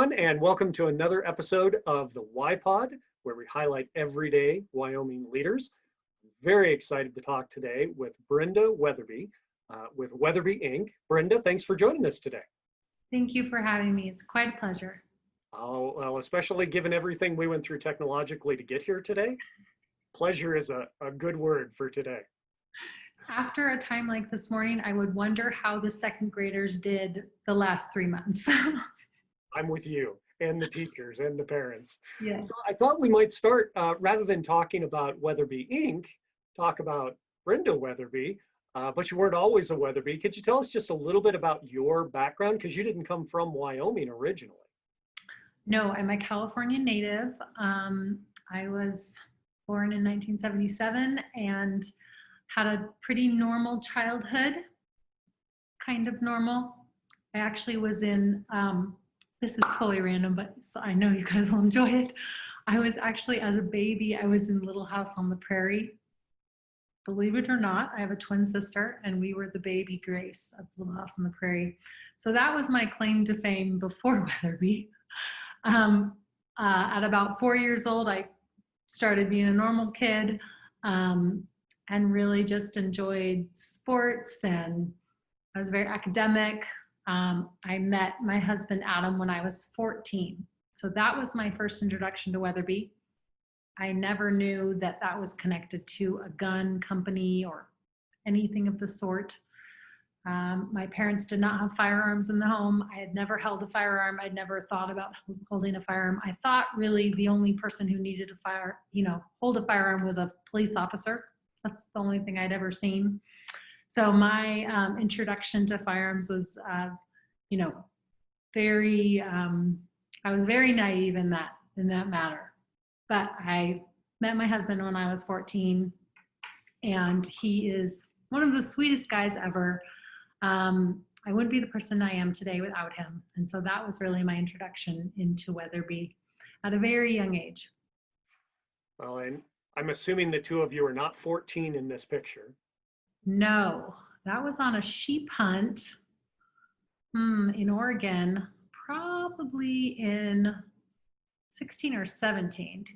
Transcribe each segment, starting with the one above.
everyone, and welcome to another episode of the Y-Pod, where we highlight everyday Wyoming leaders. I'm very excited to talk today with Brenda Weatherby with Weatherby Inc. Brenda, thanks for joining us today. Thank you for having me. It's quite a pleasure. Oh, well, especially given everything we went through technologically to get here today. Pleasure is a good word for today. After a time like this morning, I would wonder how the second graders did the last 3 months. I'm with you and the teachers and the parents. Yes. So I thought we might start, rather than talking about Weatherby Inc., talk about Brenda Weatherby, but you weren't always a Weatherby. Could you tell us just a little bit about your background? Because you didn't come from Wyoming originally. No, I'm a California native. I was born in 1977 and had a pretty normal childhood, kind of normal. I actually was in, this is totally random, but so I know you guys will enjoy it. I was actually, as a baby, I was in Little House on the Prairie. Believe it or not, I have a twin sister, and we were the baby Grace of Little House on the Prairie. So that was my claim to fame before Weatherby. At about 4 years old, I started being a normal kid and really just enjoyed sports, and I was very academic. I met my husband Adam when I was 14. So that was my first introduction to Weatherby. I never knew that that was connected to a gun company or anything of the sort. My parents did not have firearms in the home. I had never held a firearm. I'd never thought about holding a firearm. I thought really the only person who needed hold a firearm was a police officer. That's the only thing I'd ever seen. So my introduction to firearms was, I was very naive in that matter. But I met my husband when I was 14, and he is one of the sweetest guys ever. I wouldn't be the person I am today without him. And so that was really my introduction into Weatherby at a very young age. Well, and I'm assuming the two of you are not 14 in this picture. No, that was on a sheep hunt in Oregon, probably in 2016 or 17.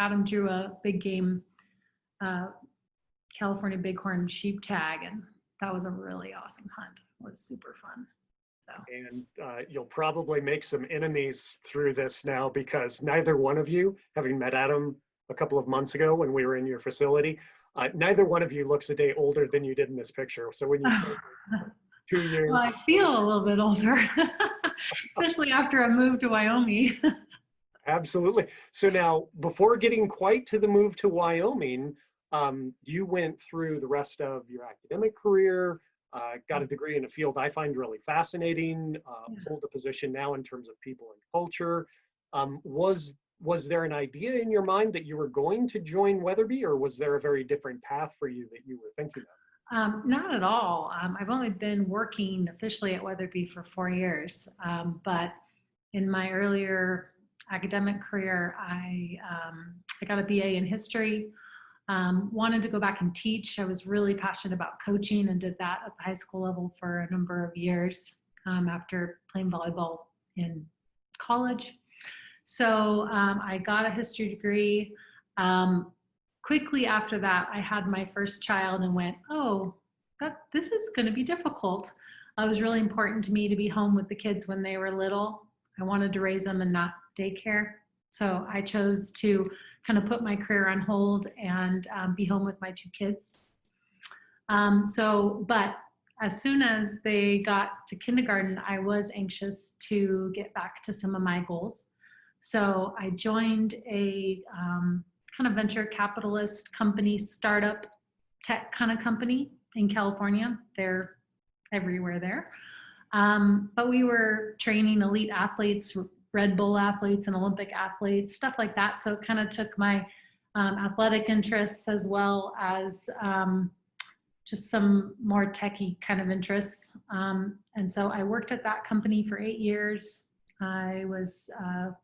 Adam drew a big game California bighorn sheep tag, and that was a really awesome hunt. It was super fun. So. And you'll probably make some enemies through this now, because neither one of you, having met Adam a couple of months ago when we were in your facility, neither one of you looks a day older than you did in this picture. So when you say 2 years. Well, I feel a little bit older, especially after I moved to Wyoming. Absolutely. So now, before getting quite to the move to Wyoming, you went through the rest of your academic career, got a degree in a field I find really fascinating, hold a position now in terms of people and culture. Was there an idea in your mind that you were going to join Weatherby, or was there a very different path for you that you were thinking of? Not at all. I've only been working officially at Weatherby for 4 years, but in my earlier academic career, I got a BA in history, wanted to go back and teach. I was really passionate about coaching and did that at the high school level for a number of years after playing volleyball in college. So I got a history degree. Quickly after that, I had my first child and went, this is going to be difficult. It was really important to me to be home with the kids when they were little. I wanted to raise them and not daycare. So I chose to kind of put my career on hold and be home with my 2 kids. But as soon as they got to kindergarten, I was anxious to get back to some of my goals. So I joined a kind of venture capitalist company, startup tech kind of company in California. They're everywhere there. But we were training elite athletes, Red Bull athletes and Olympic athletes, stuff like that. So it kind of took my athletic interests as well as just some more techie kind of interests. And so I worked at that company for 8 years. I was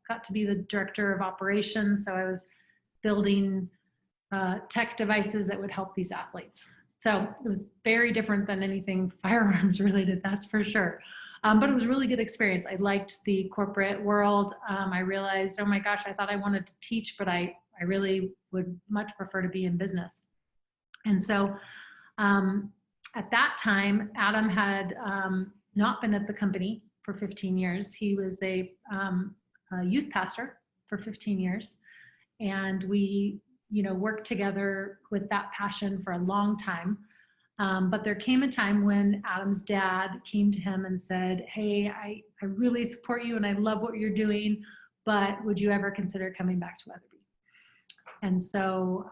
got to be the director of operations. So I was building tech devices that would help these athletes. So it was very different than anything firearms related, that's for sure. But it was a really good experience. I liked the corporate world. I realized, oh my gosh, I thought I wanted to teach, but I really would much prefer to be in business. And so at that time, Adam had not been at the company for 15 years. He was a youth pastor for 15 years. And we, worked together with that passion for a long time. But there came a time when Adam's dad came to him and said, hey, I really support you and I love what you're doing, but would you ever consider coming back to Weatherby? And so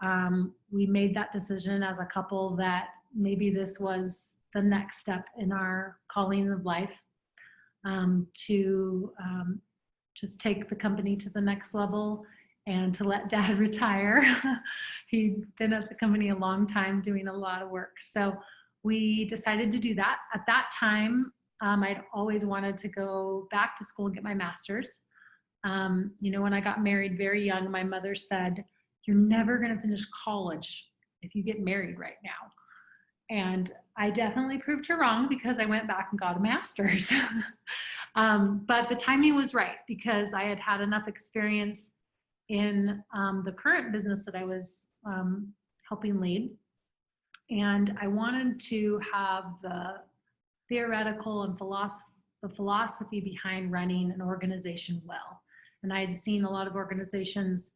we made that decision as a couple that maybe this was the next step in our calling of life, to just take the company to the next level and to let Dad retire. He'd been at the company a long time doing a lot of work. So we decided to do that. At that time, I'd always wanted to go back to school and get my master's. When I got married very young, my mother said, you're never going to finish college if you get married right now. And I definitely proved her wrong because I went back and got a master's. But the timing was right because I had had enough experience in the current business that I was helping lead. And I wanted to have the theoretical and the philosophy behind running an organization well. And I had seen a lot of organizations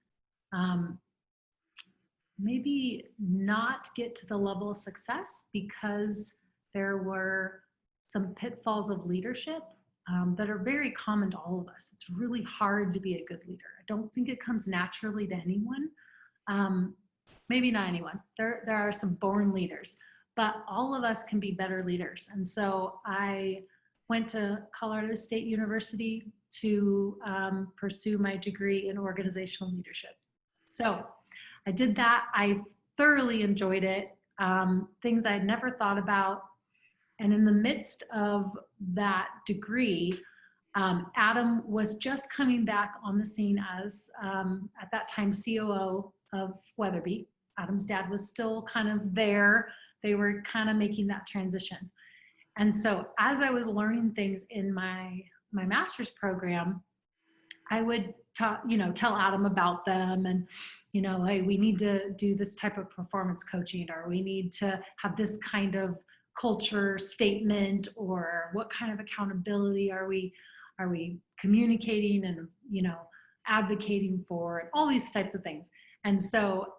maybe not get to the level of success because there were some pitfalls of leadership that are very common to all of us. It's really hard to be a good leader. I don't think it comes naturally to anyone. Maybe not anyone. There are some born leaders, but all of us can be better leaders. And so I went to Colorado State University to pursue my degree in organizational leadership. So I did that. I thoroughly enjoyed it. Things I had never thought about. And in the midst of that degree, Adam was just coming back on the scene as, at that time, COO of Weatherby. Adam's dad was still kind of there. They were kind of making that transition. And so as I was learning things in my master's program, I would tell Adam about them and, hey, we need to do this type of performance coaching, or we need to have this kind of culture statement, or what kind of accountability are we communicating and, advocating for, and all these types of things. And so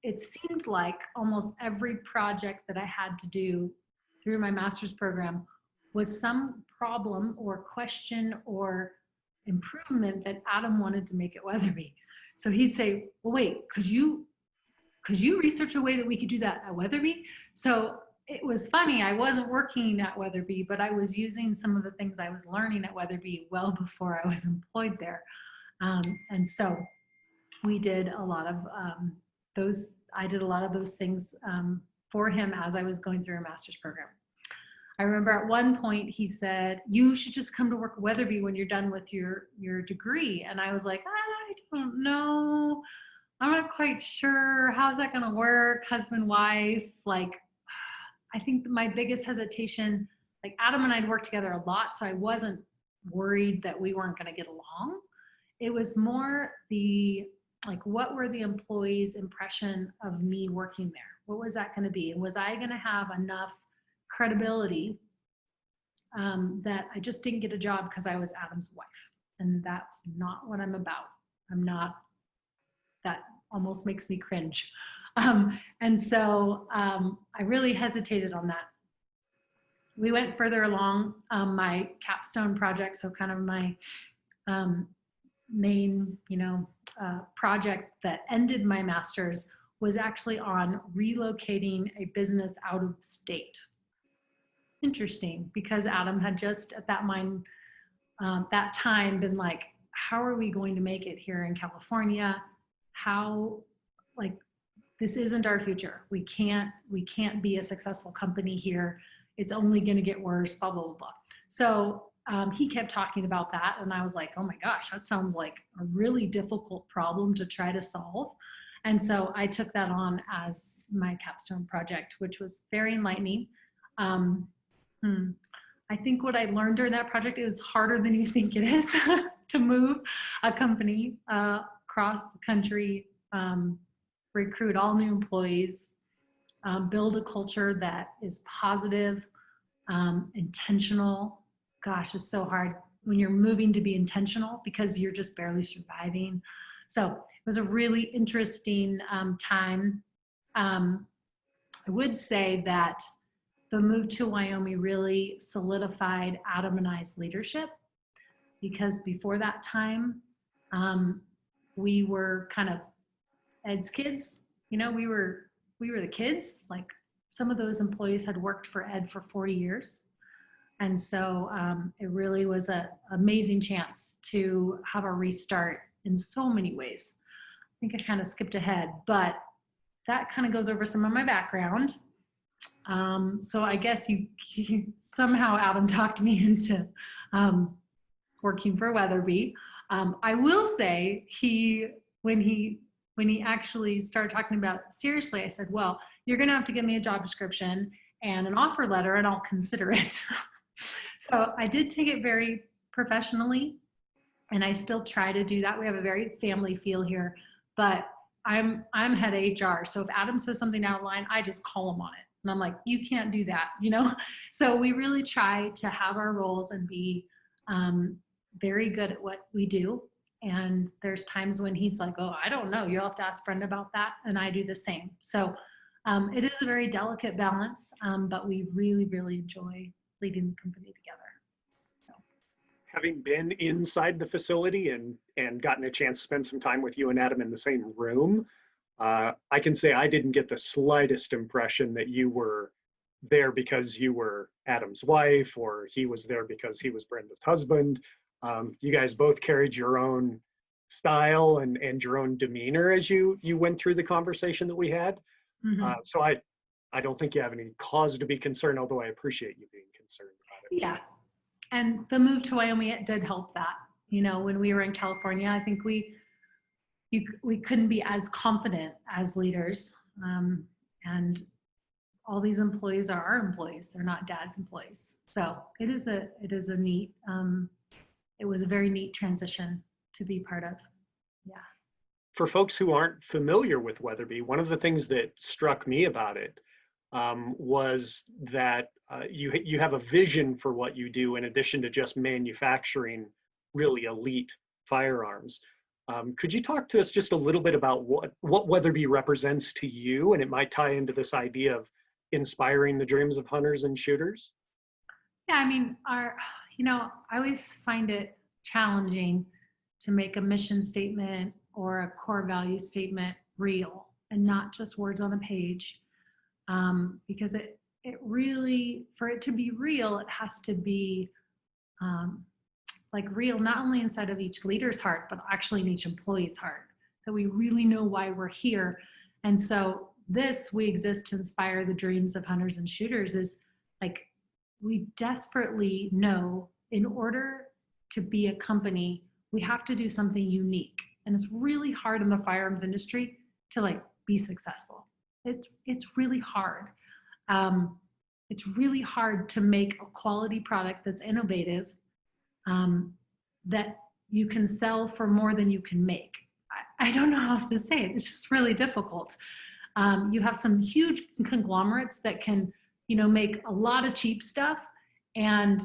it seemed like almost every project that I had to do through my master's program was some problem or question or improvement that Adam wanted to make at Weatherby. So he'd say, well, wait, could you research a way that we could do that at Weatherby? So it was funny, I wasn't working at Weatherby, but I was using some of the things I was learning at Weatherby well before I was employed there. And so we did a lot of I did a lot of those things for him as I was going through a master's program. I remember at one point he said, you should just come to work at Weatherby when you're done with your degree. And I was like, I don't know. I'm not quite sure. How's that going to work? Husband, wife, I think my biggest hesitation, Adam and I'd worked together a lot, so I wasn't worried that we weren't going to get along. It was more what were the employees' impression of me working there? What was that going to be? And was I going to have enough credibility that I just didn't get a job because I was Adam's wife? And that's not what I'm about. That almost makes me cringe. And so I really hesitated on that. We went further along my capstone project, so kind of my main, project that ended my master's was actually on relocating a business out of state. Interesting, because Adam had just at that time been like, how are we going to make it here in California? This isn't our future. We can't be a successful company here. It's only going to get worse, blah, blah, blah, blah. So he kept talking about that. And I was like, oh my gosh, that sounds like a really difficult problem to try to solve. And so I took that on as my capstone project, which was very enlightening. I think what I learned during that project, it was harder than you think it is to move a company across the country, recruit all new employees, build a culture that is positive, intentional. Gosh, it's so hard when you're moving to be intentional because you're just barely surviving. So it was a really interesting time. I would say that the move to Wyoming really solidified Adam and I's leadership, because before that time, we were kind of Ed's kids. You know, we were the kids. Like, some of those employees had worked for Ed for 40 years. And so it really was an amazing chance to have a restart in so many ways. I think I kind of skipped ahead, but that kind of goes over some of my background. So I guess you somehow, Adam, talked me into working for Weatherby. I will say when he actually started talking about it seriously, I said, well, you're going to have to give me a job description and an offer letter and I'll consider it. So I did take it very professionally, and I still try to do that. We have a very family feel here, but I'm head HR. So if Adam says something out of line, I just call him on it. And I'm like, you can't do that, you know? So we really try to have our roles and be very good at what we do. And there's times when he's like, oh, I don't know, you'll have to ask Brenda about that. And I do the same. So it is a very delicate balance, but we really, really enjoy leading the company together. So. Having been inside the facility and gotten a chance to spend some time with you and Adam in the same room, I can say I didn't get the slightest impression that you were there because you were Adam's wife, or he was there because he was Brenda's husband. You guys both carried your own style and your own demeanor as you went through the conversation that we had. Mm-hmm. So I don't think you have any cause to be concerned, although I appreciate you being concerned about it. Yeah. And the move to Wyoming, it did help that. You know, when we were in California, I think we couldn't be as confident as leaders. And all these employees are our employees. They're not Dad's employees. So it is a neat, it was a very neat transition to be part of. Yeah. For folks who aren't familiar with Weatherby, one of the things that struck me about it was that you have a vision for what you do in addition to just manufacturing really elite firearms. Could you talk to us just a little bit about what Weatherby represents to you? And it might tie into this idea of inspiring the dreams of hunters and shooters. Yeah, I mean, I always find it challenging to make a mission statement or a core value statement real and not just words on a page, because it really, for it to be real, it has to be like real, not only inside of each leader's heart, but actually in each employee's heart, that we really know why we're here. And so we exist to inspire the dreams of hunters and shooters, is like, we desperately know in order to be a company, we have to do something unique. And it's really hard in the firearms industry to like be successful. It's really hard. It's really hard to make a quality product that's innovative, that you can sell for more than you can make. I don't know how else to say it. It's just really difficult. You have some huge conglomerates that can, make a lot of cheap stuff, and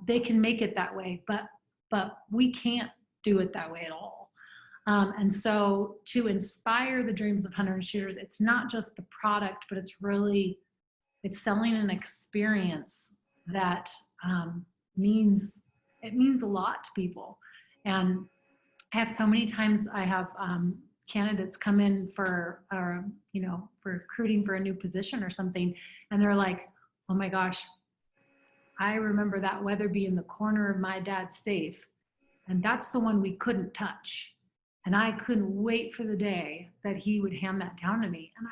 they can make it that way, but we can't do it that way at all. And so to inspire the dreams of hunters and shooters, it's not just the product, but it's selling an experience that means a lot to people. And I have so many times I have candidates come in for recruiting for a new position or something, and they're like, oh my gosh, I remember that Weatherby in the corner of my dad's safe, and that's the one we couldn't touch. And I couldn't wait for the day that he would hand that down to me. And I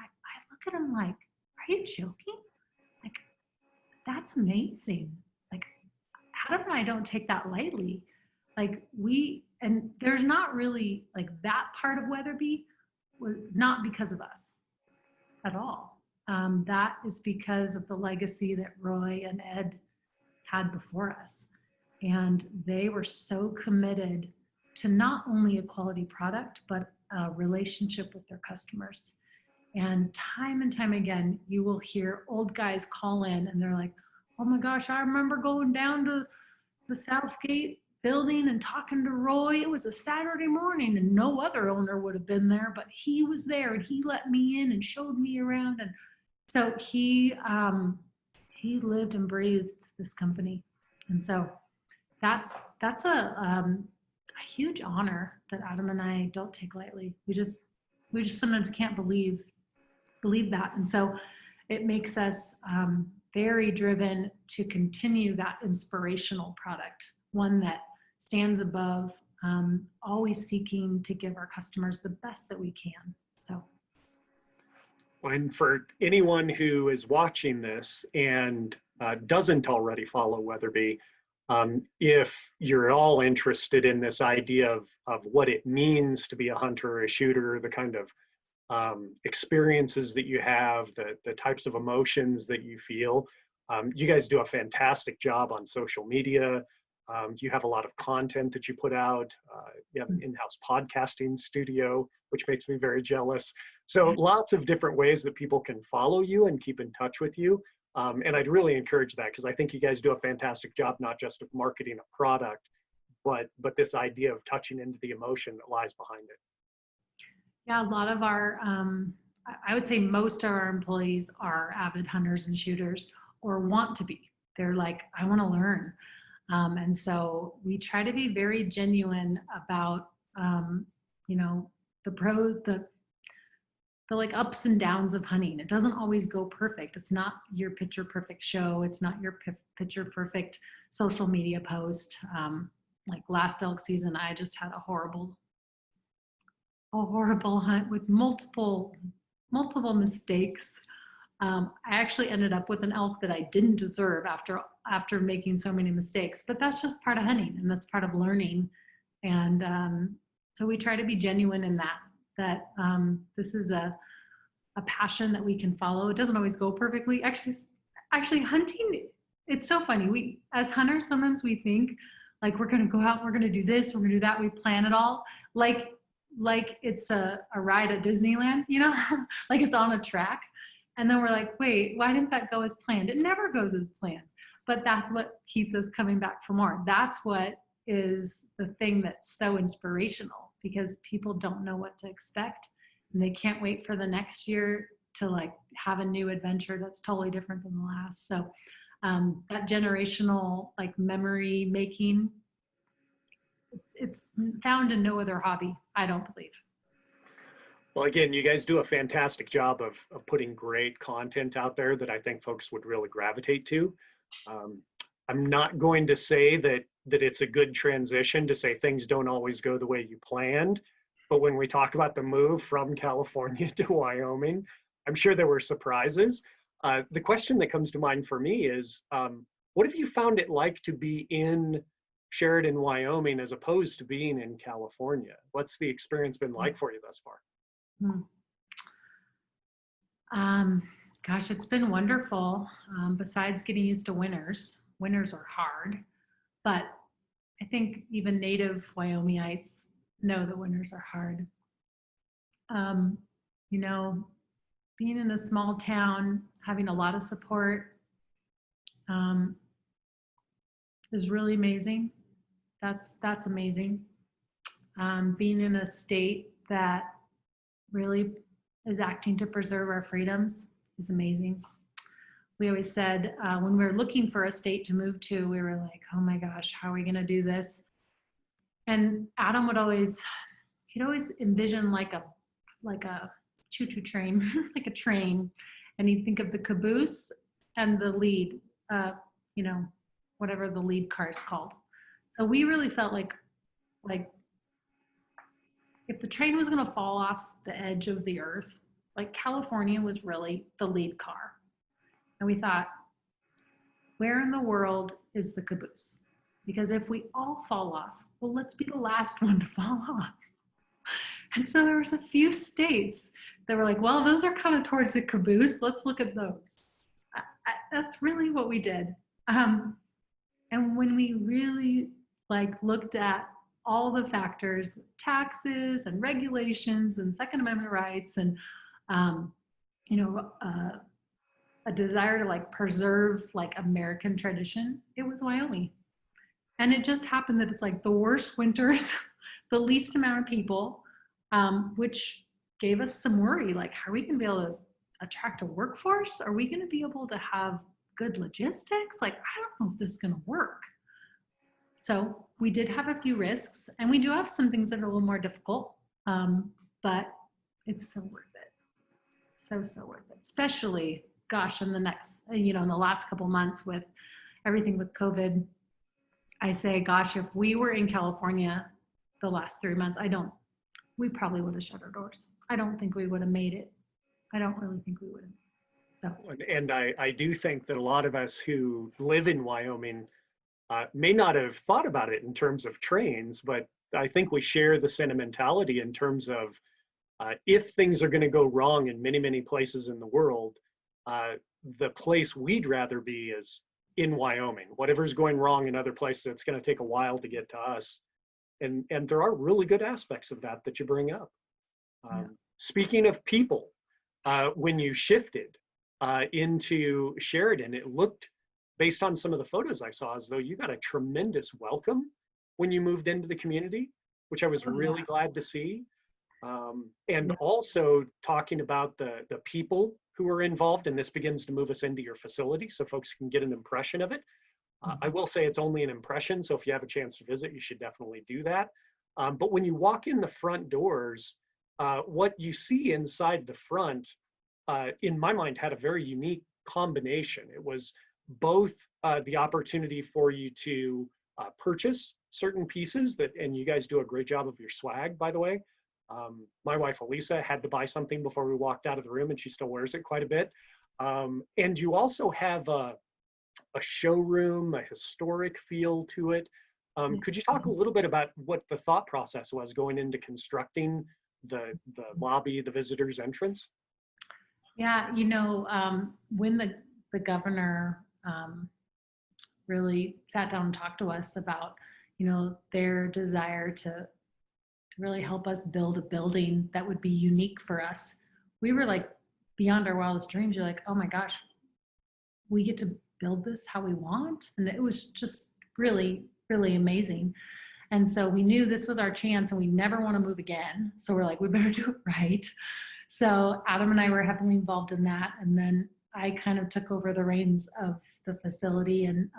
look at him like, are you joking? Like, that's amazing. Like, Adam and I don't take that lightly. Like, and there's not really, like, that part of Weatherby was not because of us at all. That is because of the legacy that Roy and Ed had before us. And they were so committed to not only a quality product, but a relationship with their customers. And time again, you will hear old guys call in and they're like, oh my gosh, I remember going down to the Southgate building and talking to Roy. It was a Saturday morning and no other owner would have been there, but he was there and he let me in and showed me around. And so he lived and breathed this company. And so that's a huge honor that Adam and I don't take lightly. We just sometimes can't believe that. And so it makes us very driven to continue that inspirational product, one that stands above, always seeking to give our customers the best that we can. So. And for anyone who is watching this and doesn't already follow Weatherby, if you're at all interested in this idea of what it means to be a hunter or a shooter, the kind of experiences that you have, the types of emotions that you feel, you guys do a fantastic job on social media. You have a lot of content that you put out. You have an in-house podcasting studio, which makes me very jealous. So lots of different ways that people can follow you and keep in touch with you. And I'd really encourage that because I think you guys do a fantastic job, not just of marketing a product, but this idea of touching into the emotion that lies behind it. Yeah, a lot of our, I would say most of our employees are avid hunters and shooters or want to be. They're like, I want to learn. And so we try to be very genuine about, the like ups and downs of hunting. It doesn't always go perfect. It's not your picture perfect show. It's not your picture perfect social media post. Like last elk season, I just had a horrible hunt with multiple mistakes. I actually ended up with an elk that I didn't deserve after making so many mistakes, but that's just part of hunting and that's part of learning. And so we try to be genuine in that this is a passion that we can follow. It doesn't always go perfectly. Actually hunting, it's so funny. We, as hunters, sometimes we think like we're going to go out, we're going to do this, we're going to do that. We plan it all like it's a ride at Disneyland, like it's on a track. And then we're like, wait, why didn't that go as planned? It never goes as planned. But that's what keeps us coming back for more. That's what is the thing that's so inspirational because people don't know what to expect and they can't wait for the next year to like have a new adventure that's totally different than the last. So that generational like memory making, it's found in no other hobby, I don't believe. Well, again, you guys do a fantastic job of putting great content out there that I think folks would really gravitate to. I'm not going to say that it's a good transition to say things don't always go the way you planned, but when we talk about the move from California to Wyoming, I'm sure there were surprises. The question that comes to mind for me is, what have you found it like to be in Sheridan, Wyoming, as opposed to being in California? What's the experience been like for you thus far? Gosh, it's been wonderful. Besides getting used to winters are hard, but I think even native Wyomingites know that winters are hard. Being in a small town, having a lot of support is really amazing. That's amazing. Being in a state that really is acting to preserve our freedoms is amazing. We always said when we were looking for a state to move to, we were like, oh my gosh, how are we going to do this? And Adam would always envision like a choo-choo train, like a train. And he'd think of the caboose and the lead, whatever the lead car is called. So we really felt like if the train was going to fall off the edge of the earth, like California was really the lead car. And we thought, where in the world is the caboose? Because if we all fall off, well, let's be the last one to fall off. And so there was a few states that were like, well, those are kind of towards the caboose. Let's look at those. That's really what we did. And when we really like looked at all the factors, taxes and regulations and Second Amendment rights and, um, you know, a desire to like preserve like American tradition, it was Wyoming. And it just happened that it's like the worst winters, the least amount of people, which gave us some worry. Like, how are we going to be able to attract a workforce? Are we going to be able to have good logistics? Like, I don't know if this is going to work. So we did have a few risks, and we do have some things that are a little more difficult, but it's so worth it. So worth it. Especially, gosh, in the next, in the last couple months with everything with COVID, I say, gosh, if we were in California the last 3 months, we probably would have shut our doors. I don't think we would have made it. I don't really think we would have. So. And I do think that a lot of us who live in Wyoming may not have thought about it in terms of trains, but I think we share the sentimentality in terms of if things are going to go wrong in many, many places in the world, the place we'd rather be is in Wyoming. Whatever's going wrong in other places, it's going to take a while to get to us. And there are really good aspects of that you bring up. Speaking of people, when you shifted into Sheridan, it looked, based on some of the photos I saw, as though you got a tremendous welcome when you moved into the community, which I was really glad to see. And also talking about the people who are involved, and this begins to move us into your facility so folks can get an impression of it. I will say it's only an impression, so if you have a chance to visit, you should definitely do that. But when you walk in the front doors, what you see inside the front, in my mind, had a very unique combination. It was both the opportunity for you to purchase certain pieces and you guys do a great job of your swag, by the way. My wife, Elisa, had to buy something before we walked out of the room, and she still wears it quite a bit. And you also have a showroom, a historic feel to it. Could you talk a little bit about what the thought process was going into constructing the lobby, the visitors entrance? Yeah, when the governor really sat down and talked to us about, their desire to really help us build a building that would be unique for us, we were like beyond our wildest dreams. You're like, oh my gosh, we get to build this how we want. And it was just really, really amazing. And so we knew this was our chance and we never want to move again. So we're like, we better do it right. So Adam and I were heavily involved in that. And then I kind of took over the reins of the facility and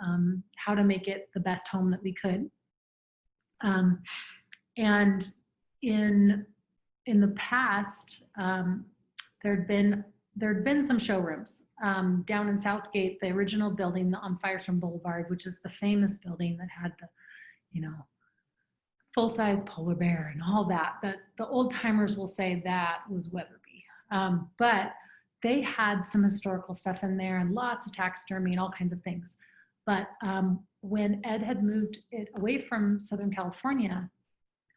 how to make it the best home that we could. And in the past, there'd been some showrooms down in Southgate, the original building on Firestone Boulevard, which is the famous building that had the, full-size polar bear and all that. The old timers will say that was Weatherby, but they had some historical stuff in there and lots of taxidermy and all kinds of things. But when Ed had moved it away from Southern California,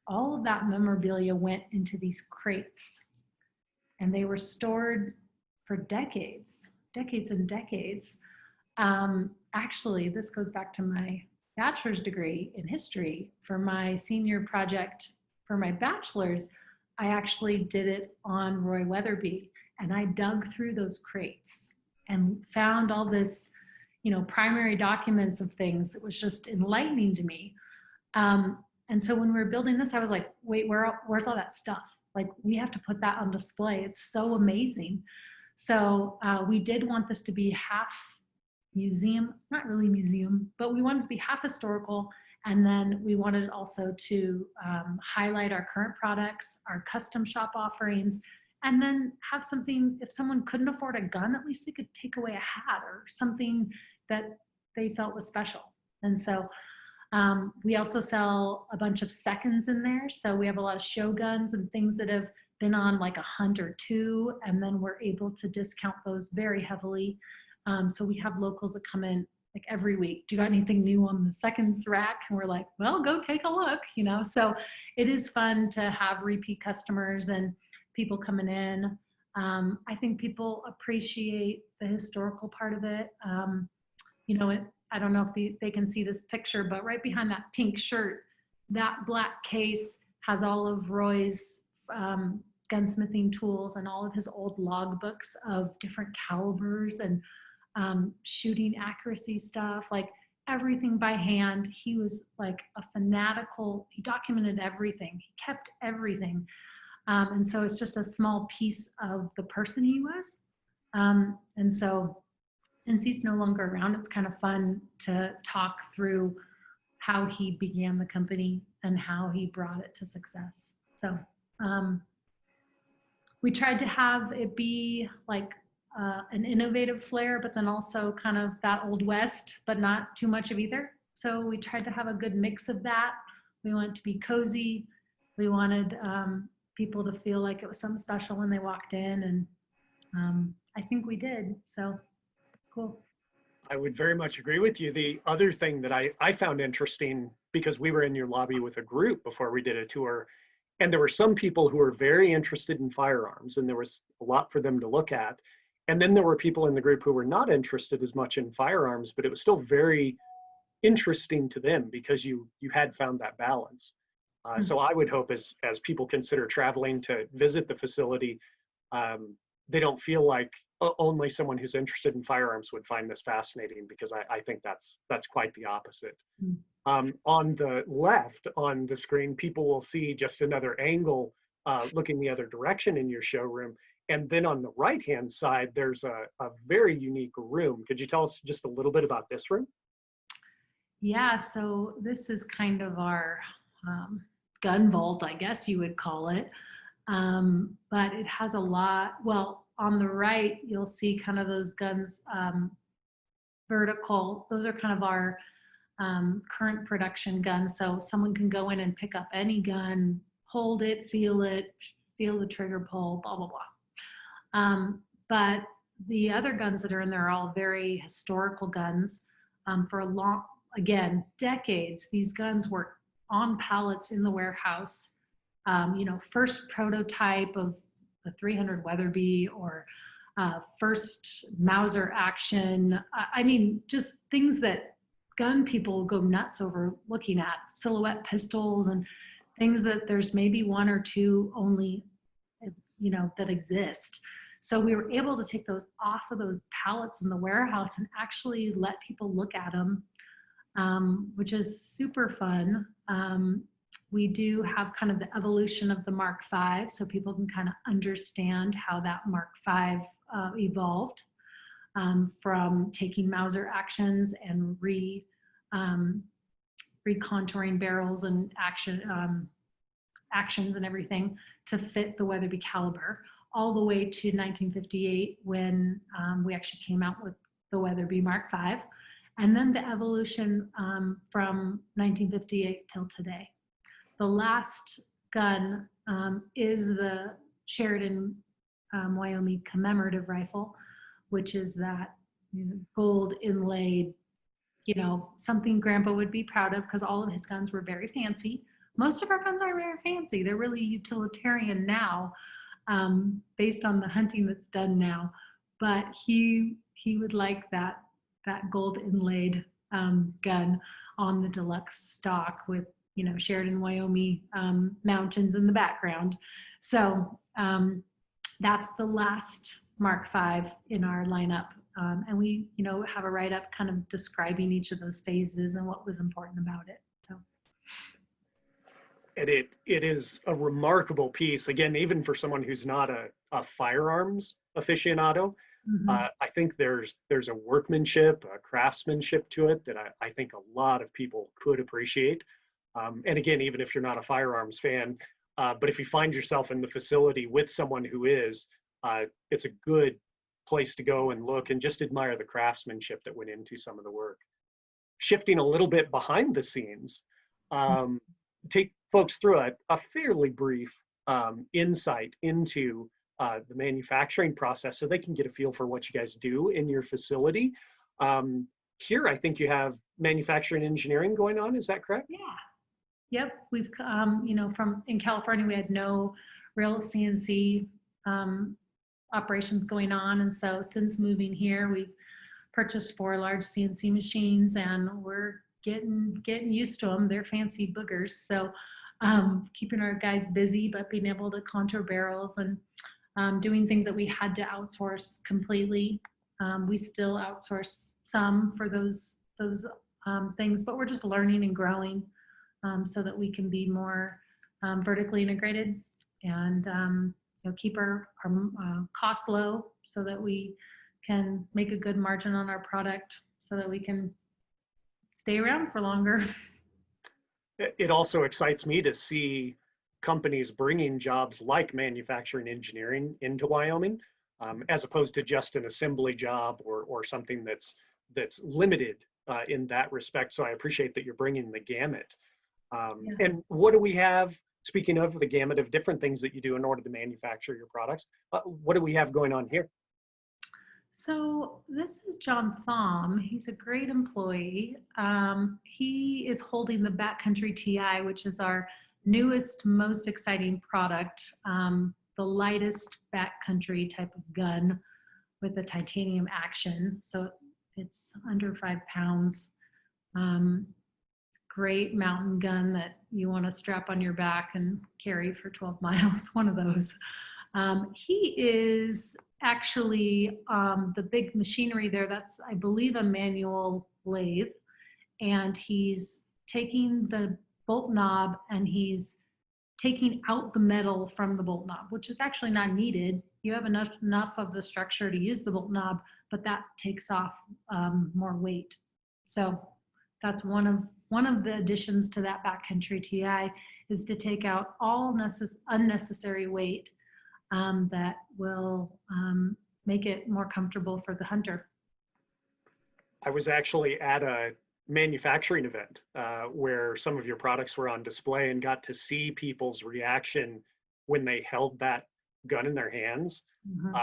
all of that memorabilia went into these crates, and they were stored for decades and decades. Actually, this goes back to my bachelor's degree in history. For my senior project for my bachelor's, I actually did it on Roy Weatherby, and I dug through those crates and found all this, primary documents of things. It was just enlightening to me. And so when we were building this, I was like, wait, where's all that stuff? Like, we have to put that on display. It's so amazing. So we did want this to be half museum, not really museum, but we wanted to be half historical. And then we wanted also to highlight our current products, our custom shop offerings, and then have something, if someone couldn't afford a gun, at least they could take away a hat or something that they felt was special. And so we also sell a bunch of seconds in there. So we have a lot of show guns and things that have been on like a hunt or two, and then we're able to discount those very heavily. So we have locals that come in like every week. Do you got anything new on the seconds rack? And we're like, well, go take a look, So it is fun to have repeat customers and people coming in. I think people appreciate the historical part of it. I don't know if they can see this picture, but right behind that pink shirt, that black case has all of Roy's gunsmithing tools and all of his old logbooks of different calibers and shooting accuracy stuff, like everything by hand. He was like a fanatical, he documented everything, he kept everything. And so it's just a small piece of the person he was. And so since he's no longer around, it's kind of fun to talk through how he began the company and how he brought it to success. So we tried to have it be like an innovative flair, but then also kind of that Old West, but not too much of either. So we tried to have a good mix of that. We wanted to be cozy. We wanted people to feel like it was something special when they walked in, and I think we did. So cool. I would very much agree with you. The other thing that I found interesting, because we were in your lobby with a group before we did a tour, and there were some people who were very interested in firearms, and there was a lot for them to look at. And then there were people in the group who were not interested as much in firearms, but it was still very interesting to them because you had found that balance. So I would hope as people consider traveling to visit the facility, they don't feel like only someone who's interested in firearms would find this fascinating, because I think that's quite the opposite. On the left on the screen, people will see just another angle looking the other direction in your showroom. And then on the right-hand side, there's a very unique room. Could you tell us just a little bit about this room? Yeah, so this is kind of our gun vault, I guess you would call it. But it has a lot, well, on the right, you'll see kind of those guns vertical. Those are kind of our current production guns. So someone can go in and pick up any gun, hold it, feel the trigger pull, blah, blah, blah. But the other guns that are in there are all very historical guns. For a long, again, decades, these guns were on pallets in the warehouse. First prototype of the 300 Weatherby, or first Mauser action. I mean, just things that gun people go nuts over looking at, silhouette pistols and things that there's maybe one or two only, that exist. So we were able to take those off of those pallets in the warehouse and actually let people look at them, which is super fun. We do have kind of the evolution of the Mark V, so people can kind of understand how that Mark V evolved from taking Mauser actions and recontouring barrels and actions and everything to fit the Weatherby caliber, all the way to 1958 when we actually came out with the Weatherby Mark V, and then the evolution from 1958 till today. The last gun is the Sheridan, Wyoming commemorative rifle, which is that gold inlaid, something Grandpa would be proud of, because all of his guns were very fancy. Most of our guns are very fancy. They're really utilitarian now, based on the hunting that's done now. But he would like that gold inlaid gun on the deluxe stock with Sheridan, Wyoming mountains in the background. So that's the last Mark V in our lineup. And we, have a write-up kind of describing each of those phases and what was important about it. So. And it is a remarkable piece, again, even for someone who's not a firearms aficionado. I think there's a workmanship, a craftsmanship to it that I think a lot of people could appreciate. And again, even if you're not a firearms fan, but if you find yourself in the facility with someone who is, it's a good place to go and look and just admire the craftsmanship that went into some of the work. Shifting a little bit behind the scenes, take folks through a fairly brief insight into the manufacturing process so they can get a feel for what you guys do in your facility. Here, I think you have manufacturing engineering going on. Is that correct? Yeah. Yep. We've, from in California, we had no real CNC operations going on. And so since moving here, we've purchased 4 large CNC machines, and we're getting used to them. They're fancy boogers. So keeping our guys busy, but being able to contour barrels and doing things that we had to outsource completely. We still outsource some for those things, but we're just learning and growing so that we can be more vertically integrated and keep our costs low so that we can make a good margin on our product so that we can stay around for longer. It also excites me to see companies bringing jobs like manufacturing engineering into Wyoming, as opposed to just an assembly job or something that's limited in that respect. So I appreciate that you're bringing the gamut. Yeah. And what do we have, speaking of the gamut of different things that you do in order to manufacture your products, what do we have going on here? So this is John Thom. He's a great employee. He is holding the Backcountry TI, which is our newest, most exciting product, the lightest backcountry type of gun with a titanium action. So it's under 5 pounds. Great mountain gun that you want to strap on your back and carry for 12 miles, one of those. He is actually the big machinery there. That's, I believe, a manual lathe. And he's taking the bolt knob and he's taking out the metal from the bolt knob, which is actually not needed. You have enough of the structure to use the bolt knob, but that takes off more weight. So that's one of the additions to that Backcountry TI is to take out all unnecessary weight that will make it more comfortable for the hunter. I was actually at a manufacturing event where some of your products were on display and got to see people's reaction when they held that gun in their hands. Mm-hmm.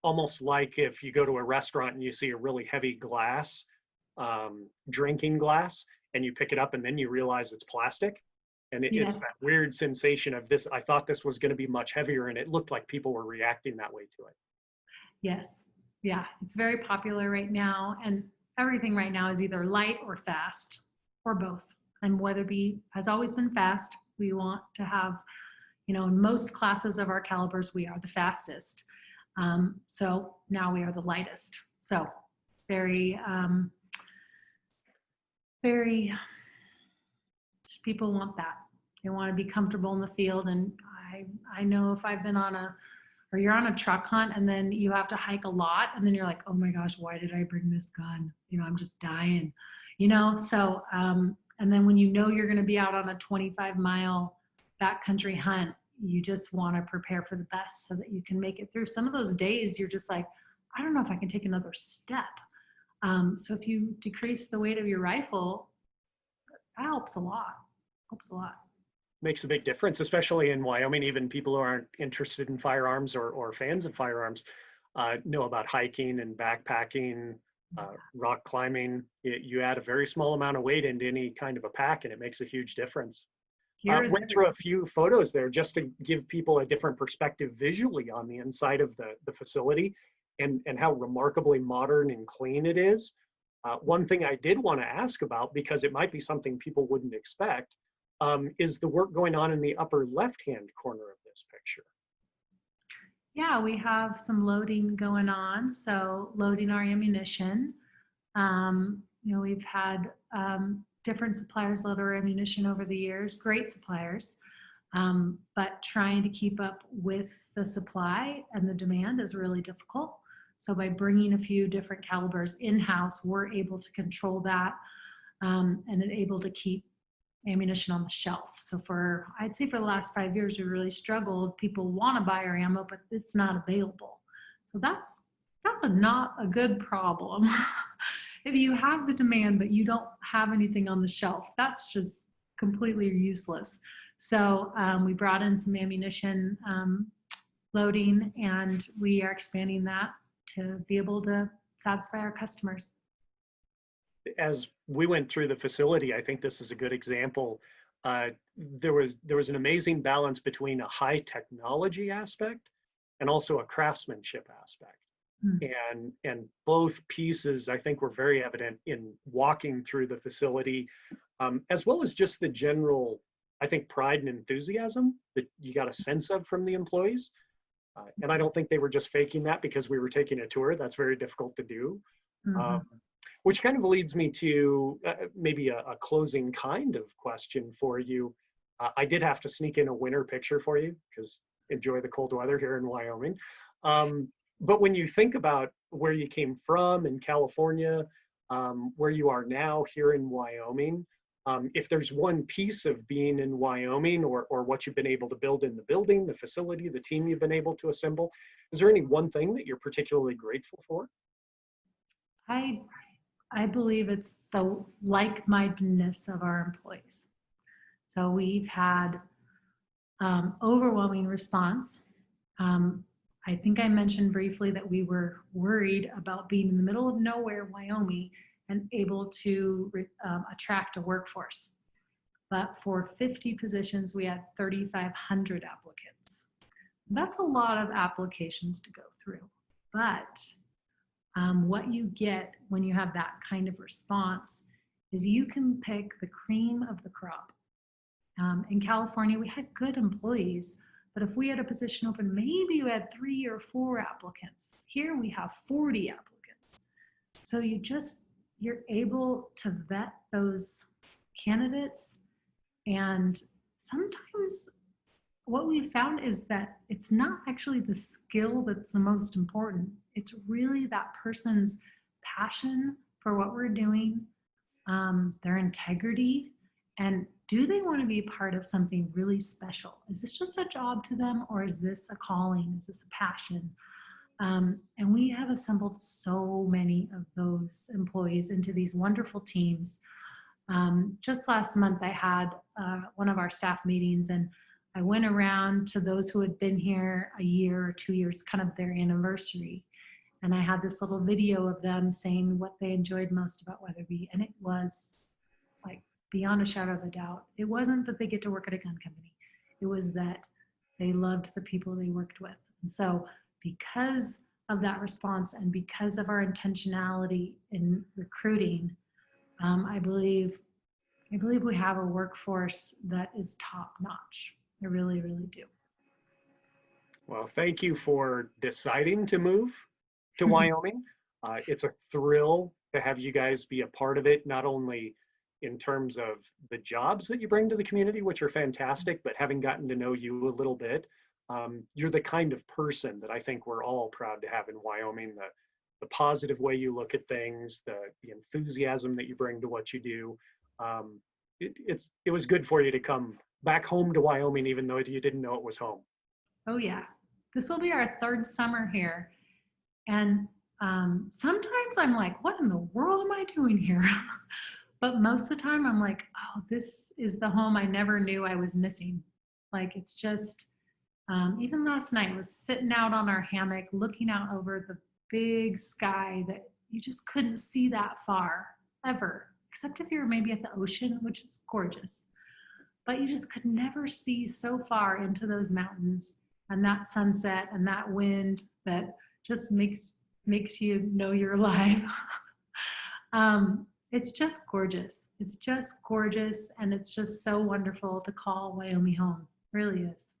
Almost like if you go to a restaurant and you see a really heavy glass, drinking glass, and you pick it up and then you realize it's plastic. And Yes. it's that weird sensation of this. I thought this was going to be much heavier, and it looked like people were reacting that way to it. Yes. Yeah, it's very popular right now, and everything right now is either light or fast or both. And Weatherby has always been fast. We want to have, in most classes of our calibers, we are the fastest. So now we are the lightest. So very people want that. They want to be comfortable in the field. And I know if I've been or you're on a truck hunt and then you have to hike a lot and then you're like, oh my gosh, why did I bring this gun? I'm just dying, So, and then when you're going to be out on a 25-mile backcountry hunt, you just want to prepare for the best so that you can make it through. Some of those days you're just like, I don't know if I can take another step. So if you decrease the weight of your rifle, that helps a lot. Makes a big difference, especially in Wyoming. Even people who aren't interested in firearms or fans of firearms know about hiking and backpacking, rock climbing. You add a very small amount of weight into any kind of a pack and it makes a huge difference. Went through a few photos there just to give people a different perspective visually on the inside of the facility and how remarkably modern and clean it is. One thing I did want to ask about, because it might be something people wouldn't expect, is the work going on in the upper left-hand corner of this picture. Yeah, we have some loading going on. So loading our ammunition. We've had different suppliers load our ammunition over the years, great suppliers, but trying to keep up with the supply and the demand is really difficult. So by bringing a few different calibers in-house, we're able to control that and able to keep ammunition on the shelf. So I'd say for the last 5 years, we really struggled. People want to buy our ammo, but it's not available. So that's not a good problem. If you have the demand, but you don't have anything on the shelf, that's just completely useless. So we brought in some ammunition loading, and we are expanding that to be able to satisfy our customers. As we went through the facility, I think this is a good example. There was an amazing balance between a high technology aspect and also a craftsmanship aspect. Mm. And both pieces, I think, were very evident in walking through the facility, as well as just the general, I think, pride and enthusiasm that you got a sense of from the employees. And I don't think they were just faking that because we were taking a tour. That's very difficult to do. Mm-hmm. Which kind of leads me to maybe a closing kind of question for you. I did have to sneak in a winter picture for you because enjoy the cold weather here in Wyoming. Um, but when you think about where you came from in California, where you are now here in Wyoming, if there's one piece of being in Wyoming or what you've been able to build in the building, the facility, the team you've been able to assemble, is there any one thing that you're particularly grateful for? I I believe it's the like-mindedness of our employees. So we've had overwhelming response. I think I mentioned briefly that we were worried about being in the middle of nowhere, Wyoming, and able to attract a workforce. But for 50 positions, we had 3,500 applicants. That's a lot of applications to go through. But what you get when you have that kind of response is you can pick the cream of the crop. In California, we had good employees, but if we had a position open, maybe we had 3 or 4 applicants. Here we have 40 applicants. So you're able to vet those candidates. And sometimes what we found is that it's not actually the skill that's the most important. It's really that person's passion for what we're doing, their integrity, and do they want to be part of something really special? Is this just a job to them, or is this a calling? Is this a passion? And we have assembled so many of those employees into these wonderful teams. Just last month, I had one of our staff meetings, and I went around to those who had been here a year or 2 years, kind of their anniversary. And I had this little video of them saying what they enjoyed most about Weatherby. And it was like beyond a shadow of a doubt. It wasn't that they get to work at a gun company. It was that they loved the people they worked with. And so because of that response and because of our intentionality in recruiting, I believe we have a workforce that is top notch. I really, really do. Well, thank you for deciding to move to Wyoming. It's a thrill to have you guys be a part of it, not only in terms of the jobs that you bring to the community, which are fantastic, but having gotten to know you a little bit, you're the kind of person that I think we're all proud to have in Wyoming. The positive way you look at things, the enthusiasm that you bring to what you do. It was good for you to come back home to Wyoming, even though you didn't know it was home. Oh yeah, this will be our 3rd summer here. And sometimes I'm like, what in the world am I doing here? But most of the time I'm like, oh, this is the home I never knew I was missing. Like it's just, even last night I was sitting out on our hammock, looking out over the big sky that you just couldn't see that far ever, except if you're maybe at the ocean, which is gorgeous. But you just could never see so far into those mountains and that sunset and that wind that just makes you know you're alive. It's just gorgeous. It's just gorgeous, and it's just so wonderful to call Wyoming home. It really is.